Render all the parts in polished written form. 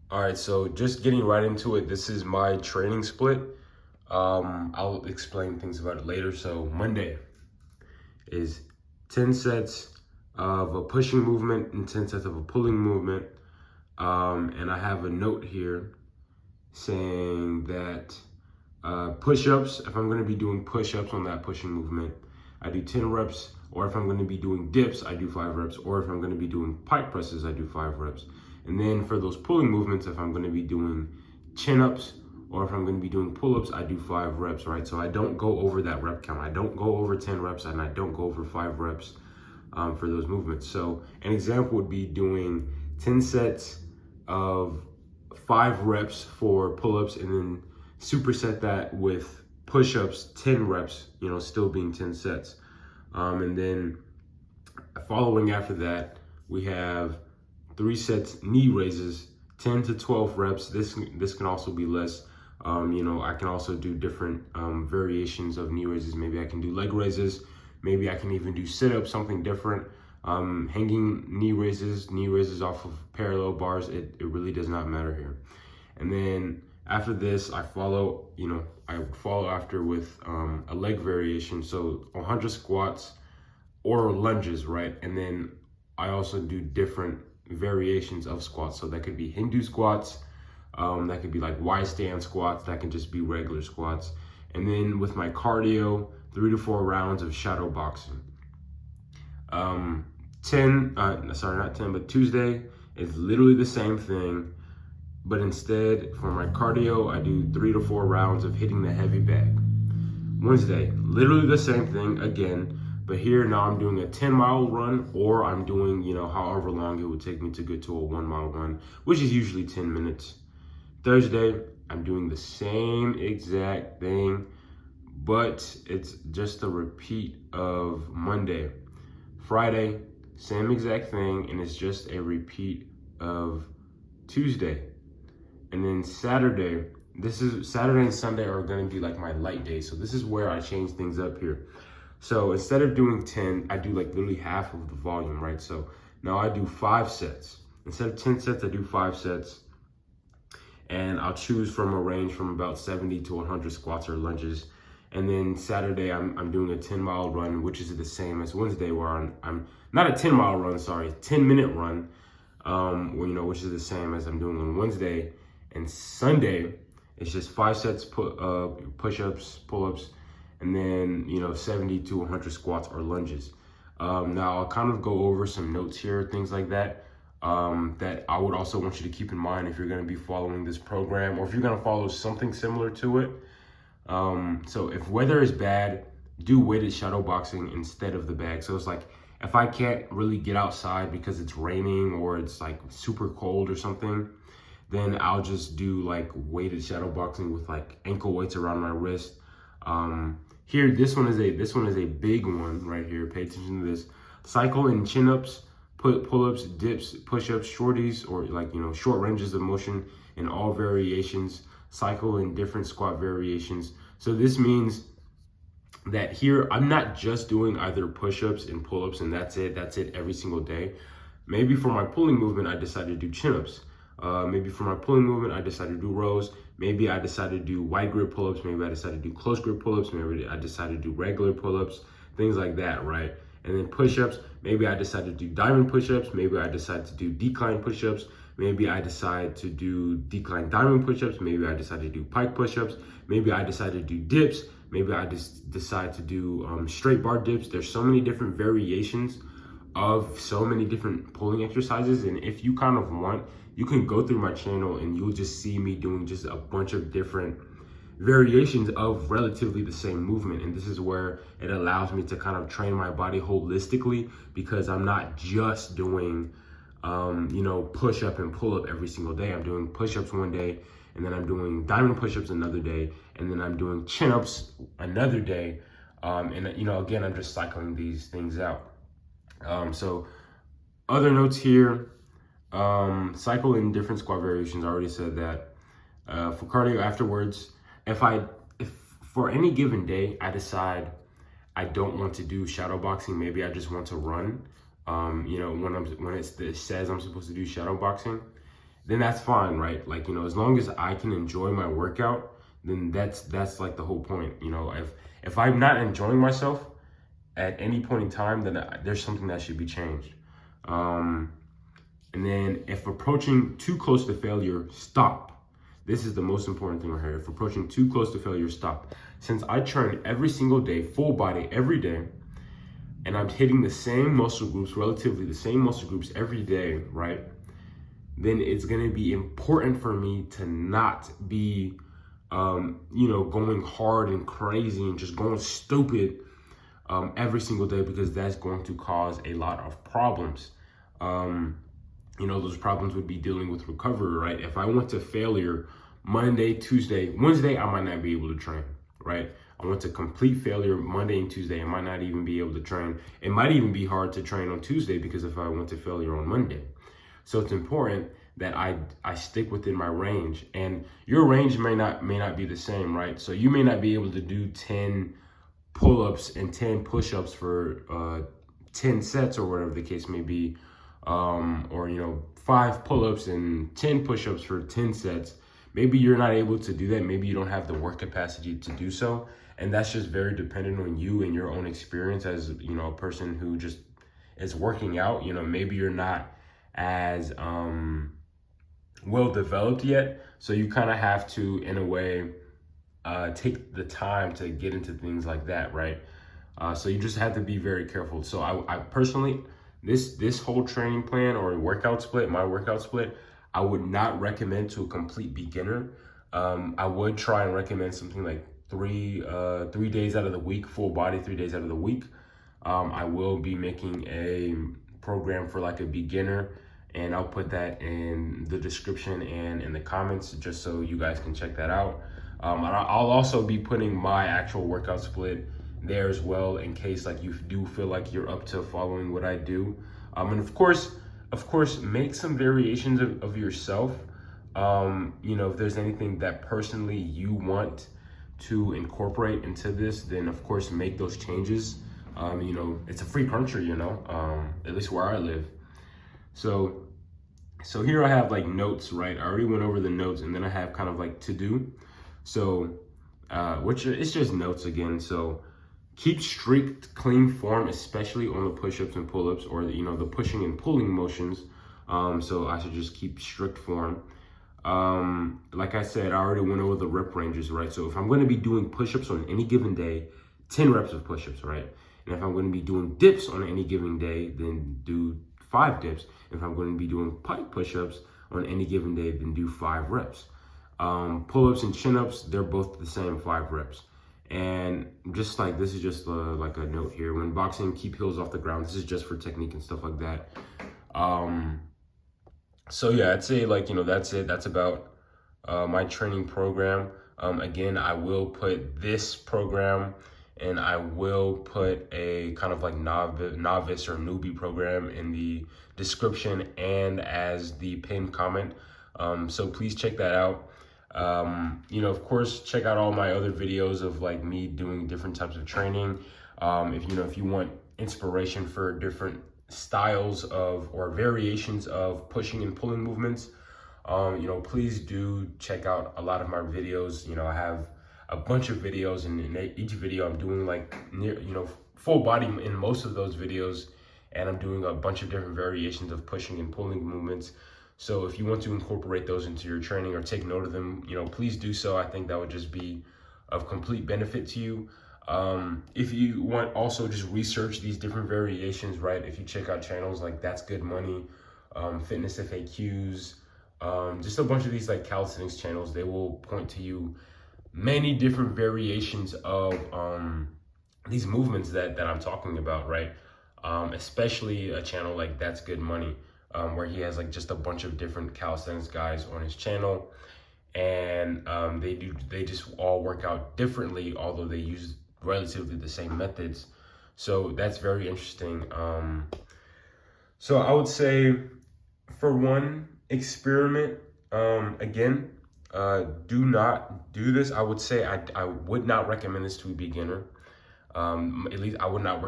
All right, so just getting right into it, this is my training split. I'll explain things about it later. So Monday is 10 sets of a pushing movement and 10 sets of a pulling movement. And I have a note here saying that push-ups, if I'm gonna be doing push-ups on that pushing movement, I do 10 reps, or if I'm gonna be doing dips, I do 5 reps, or if I'm gonna be doing pike presses, I do 5 reps. And then for those pulling movements, if I'm gonna be doing chin-ups, or if I'm gonna be doing pull-ups, I do 5 reps, right? So I don't go over that rep count. I don't go over 10 reps, and I don't go over 5 reps for those movements. So an example would be doing 10 sets of 5 reps for pull-ups, and then superset that with push-ups, 10 reps, still being 10 sets. And then following after that, we have 3 sets knee raises, 10 to 12 reps. This can also be less. I can also do different variations of knee raises. Maybe I can do leg raises. Maybe I can even do sit-ups, something different. Hanging knee raises off of parallel bars. It really does not matter here. And then after this, I would follow after with a leg variation. So 100 squats or lunges, right? And then I also do different variations of squats. So that could be Hindu squats, that could be like Y stand squats, that can just be regular squats. And then with my cardio, 3 to 4 rounds of shadow boxing. Not 10, but Tuesday is literally the same thing. But instead, for my cardio, I do 3 to 4 rounds of hitting the heavy bag. Wednesday, literally the same thing again, but here now I'm doing a 10-mile run, or I'm doing, however long it would take me to get to a 1-mile run, which is usually 10 minutes. Thursday, I'm doing the same exact thing, but it's just a repeat of Monday. Friday, same exact thing, and it's just a repeat of Tuesday. And then Saturday and Sunday are gonna be like my light days. So this is where I change things up here. So instead of doing 10, I do like literally half of the volume, right? So now I do 5 sets. Instead of 10 sets, I do 5 sets. And I'll choose from a range from about 70 to 100 squats or lunges. And then Saturday, I'm doing a 10-mile run, which is the same as Wednesday, where I'm not a 10-mile run, sorry, 10-minute run, which is the same as I'm doing on Wednesday. And Sunday, it's just 5 sets push-ups, pull-ups, and then 70 to 100 squats or lunges. Now I'll kind of go over some notes here, things like that, that I would also want you to keep in mind if you're going to be following this program, or if you're going to follow something similar to it. So if weather is bad, do weighted shadow boxing instead of the bag. So it's like, if I can't really get outside because it's raining or it's like super cold or something, then I'll just do like weighted shadow boxing with like ankle weights around my wrist. Here, this one is a big one right here. Pay attention to this. Cycle in chin-ups, pull-ups, dips, push-ups, shorties, or like, short ranges of motion in all variations. Cycle in different squat variations. So this means that here, I'm not just doing either push-ups and pull-ups and that's it every single day. Maybe for my pulling movement, I decided to do chin-ups. Maybe for my pulling movement, I decided to do rows. Maybe I decided to do wide grip pull-ups. Maybe I decided to do close grip pull-ups. Maybe I decided to do regular pull-ups, things like that, right? And then push-ups, maybe I decided to do diamond push-ups.Maybe I decided to do decline push-ups. Maybe I decide to do decline diamond push-ups. Maybe I decided to do pike push-ups. Maybe I decided to do dips. Maybe I just decide to do straight bar dips. There's so many different variations of so many different pulling exercises. And if you kind of want, you can go through my channel and you'll just see me doing just a bunch of different variations of relatively the same movement. And this is where it allows me to kind of train my body holistically, because I'm not just doing, push-up and pull-up every single day. I'm doing push-ups one day, and then I'm doing diamond push-ups another day, and then I'm doing chin-ups another day. Again, I'm just cycling these things out. So other notes here, cycle in different squat variations. I already said that. For cardio afterwards, if for any given day I decide I don't want to do shadow boxing, maybe I just want to run, when it says I'm supposed to do shadow boxing, then that's fine, right? Like, you know, as long as I can enjoy my workout, then that's like the whole point. You know, if I'm not enjoying myself at any point in time, then there's something that should be changed. And then if approaching too close to failure, stop. This is the most important thing right here. If approaching too close to failure, stop. Since I train every single day, full body every day, and I'm hitting the same muscle groups, relatively the same muscle groups every day, right? Then it's gonna be important for me to not be, you know, going hard and crazy and just going stupid every single day, because that's going to cause a lot of problems. You know, those problems would be dealing with recovery, right? If I went to failure Monday, Tuesday, Wednesday, I might not be able to train, right? I went to complete failure Monday and Tuesday, I might not even be able to train. It might even be hard to train on Tuesday, because if I went to failure on Monday. So it's important that I stick within my range, and your range may not be the same, right? So you may not be able to do 10 pull-ups and 10 push-ups for 10 sets or whatever the case may be, or, you know, 5 pull-ups and 10 push-ups for 10 sets. Maybe you're not able to do that. Maybe you don't have the work capacity to do so. And that's just very dependent on you and your own experience as, you know, a person who just is working out. You know, maybe you're not as well developed yet. So you kind of have to, in a way, take the time to get into things like that, right? So you just have to be very careful. So I personally, this whole training plan or workout split, my workout split, I would not recommend to a complete beginner. I would try and recommend something like 3 days out of the week, full body, 3 days out of the week. I will be making a program for like a beginner, and I'll put that in the description and in the comments just so you guys can check that out. I'll also be putting my actual workout split there as well, in case like you do feel like you're up to following what I do. And of course, make some variations of yourself. You know, if there's anything that personally you want to incorporate into this, then of course make those changes. You know, it's a free country, you know, at least where I live. So here I have like notes, right? I already went over the notes, and then I have kind of like to do. So, which it's just notes again. So keep strict, clean form, especially on the push-ups and pull-ups, or, you know, the pushing and pulling motions. So I should just keep strict form. Like I said, I already went over the rep ranges, right? So if I'm going to be doing push-ups on any given day, 10 reps of push-ups, right? And if I'm going to be doing dips on any given day, then do 5 dips. If I'm going to be doing pike push-ups on any given day, then do 5 reps. Pull-ups and chin-ups, they're both the same, 5 reps. And just like, this is just like a note here. When boxing, keep heels off the ground. This is just for technique and stuff like that. So yeah, I'd say, like, you know, that's it. That's about my training program. Again, I will put this program, and I will put a kind of like novice or newbie program in the description and as the pinned comment. So please check that out. You know, of course, check out all my other videos of like me doing different types of training. If you want inspiration for different styles of or variations of pushing and pulling movements, you know, please do check out a lot of my videos. You know, I have a bunch of videos, and in each video I'm doing like full body in most of those videos, and I'm doing a bunch of different variations of pushing and pulling movements. So if you want to incorporate those into your training or take note of them, you know, please do so. I think that would just be of complete benefit to you. If you want also just research these different variations, right? If you check out channels like That's Good Money, Fitness FAQs, just a bunch of these like calisthenics channels, they will point to you many different variations of these movements that I'm talking about, right? Especially a channel like That's Good Money, where he has like just a bunch of different calisthenics guys on his channel, and they just all work out differently, although they use relatively the same methods. So that's very interesting. So I would say, for one, experiment. Again, do not do this. I would say I would not recommend this to a beginner. At least I would not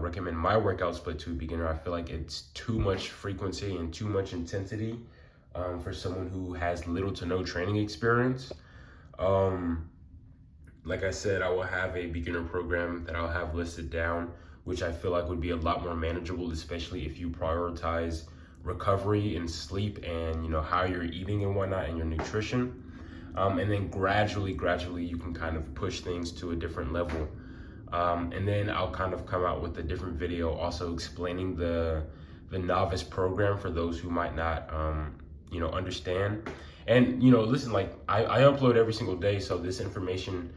recommend my workout split to a beginner. I feel like it's too much frequency and too much intensity. for someone who has little to no training experience. Like I said, I will have a beginner program that I'll have listed down, which I feel like would be a lot more manageable, especially if you prioritize recovery and sleep and, you know, how you're eating and whatnot and your nutrition. And then gradually, you can kind of push things to a different level. And then I'll kind of come out with a different video also explaining the novice program for those who might not, you know, understand. And, you know, listen, like I upload every single day, so this information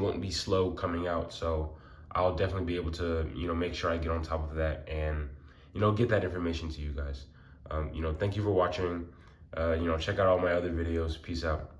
won't be slow coming out. So I'll definitely be able to, you know, make sure I get on top of that and, you know, get that information to you guys. You know, thank you for watching. You know, check out all my other videos. Peace out.